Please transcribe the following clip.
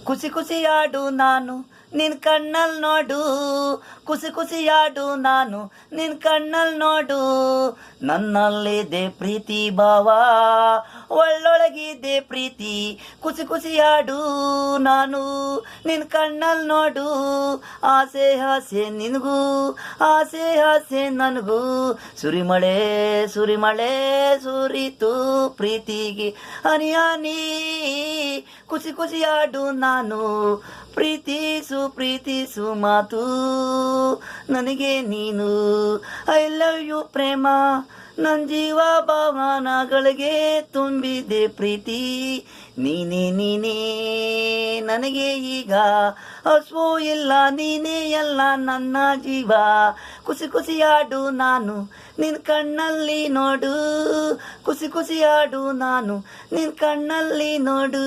ಖುಷಿ ಖುಷಿಯಾಡು ನಾನು ನಿನ್ ಕಣ್ಣಲ್ಲಿ ನೋಡು, ಖುಷಿ ಖುಷಿಯಾಡು ನಾನು ನಿನ್ ಕಣ್ಣಲ್ಲಿ ನೋಡು. ನನ್ನಲ್ಲಿದೆ ಪ್ರೀತಿ ಭಾವ, ಒಳ್ಳೊಳಗಿದೆ ಪ್ರೀತಿ, ಖುಷಿ ಖುಷಿಯಾಡು ನಾನು ನಿನ್ ಕಣ್ಣಲ್ಲಿ ನೋಡು. ಆಸೆ ಆಸೆ ನಿನಗೂ, ಆಸೆ ಆಸೆ ನನಗೂ, ಸುರಿಮಳೆ ಸುರಿಮಳೆ ಸುರಿತು ಪ್ರೀತಿಗೆ ಹನಿ ಹನಿ. ಖುಷಿ ಖುಷಿಯಾಡು ನಾನು, ಪ್ರೀತಿಸು ಪ್ರೀತಿಸು ಮಾತು ನನಗೆ ನೀನು. ಐ ಲವ್ ಯು ಪ್ರೇಮ, ನನ್ನ ಜೀವ ಭಾವನಗಳಿಗೆ ತುಂಬಿದೆ ಪ್ರೀತಿ. ನೀನೇ ನೀನೇ ನನಗೆ ಈಗ, ಹಸುವು ಇಲ್ಲ ನೀನೇ ಎಲ್ಲ ನನ್ನ ಜೀವ. ಖುಷಿ ಖುಷಿಯಾಡು ನಾನು ನಿನ್ ಕಣ್ಣಲ್ಲಿ ನೋಡು, ಖುಷಿ ಖುಷಿಯಾಡು ನಾನು ನಿನ್ ಕಣ್ಣಲ್ಲಿ ನೋಡು.